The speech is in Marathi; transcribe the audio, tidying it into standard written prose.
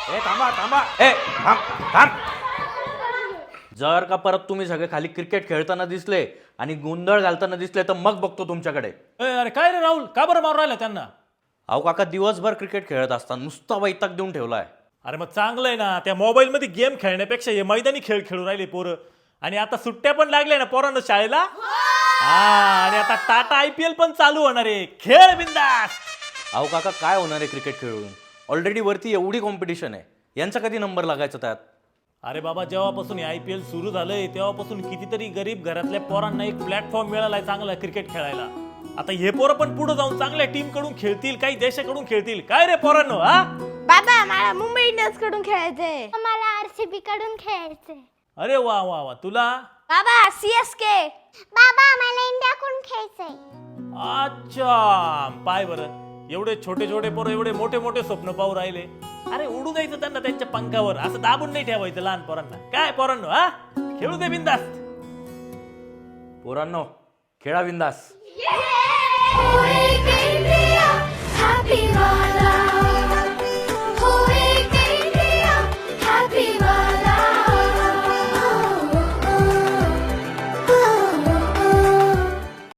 ए थांबा थांबा ए थांब थांब. जर का परत तुम्ही सगळे खाली क्रिकेट खेळताना दिसले आणि गोंधळ घालताना दिसले तर मग बघतो तुमच्याकडे. अरे काय रे राहुल, का बरं मारू राहिला त्यांना? अहो काका दिवसभर क्रिकेट खेळत असताना नुसता वैताग देऊन ठेवलाय. अरे मग चांगलं आहे ना, त्या मोबाईल मध्ये गेम खेळण्यापेक्षा हे मैदानी खेळ खेळू राहिले पोरं. आणि आता सुट्ट्या पण लागल्या ना पोरांना शाळेला. हा, आणि आता टाटा IPL पण चालू होणार आहे. खेळ बिंदास. अहो काका काय होणार आहे क्रिकेट खेळून? ऑलरेडी वरती एवढी कॉम्पिटिशन आहे, यांचा कधी नंबर लागायचा त्यात? अरे बाबा, जेव्हापासून IPL सुरू झालंय तेव्हापासून कितीतरी गरीब घरातल्या पोरांना एक प्लॅटफॉर्म मिळालाय चांगला क्रिकेट खेळायला. आता हे पोरं पण पुढे जाऊन चांगल्या टीम कडून खेळतील, काही देशाकडून खेळतील. काय रे पोरांनो? हा बाबा, मला मुंबई इंडियन्स कडून खेळायचंय. मला RCB कडून खेळायचंय. अरे वा वा वा. तुला? बाबा CSK. बाबा, मला इंडिया कडून खेळायचंय. अच्छा, पाय बरं, एवढे छोटे छोटे पोरं एवढे मोठे मोठे स्वप्न पाहू राहिले. अरे उडू द्यायचं त्यांना त्यांच्या पंखावर, असं दाबून नाही ठेवायचं लहान पोरांना. काय पोरांनो, हा खेळू दे बिंदास. पोरांनो खेळा बिंदास. Yay!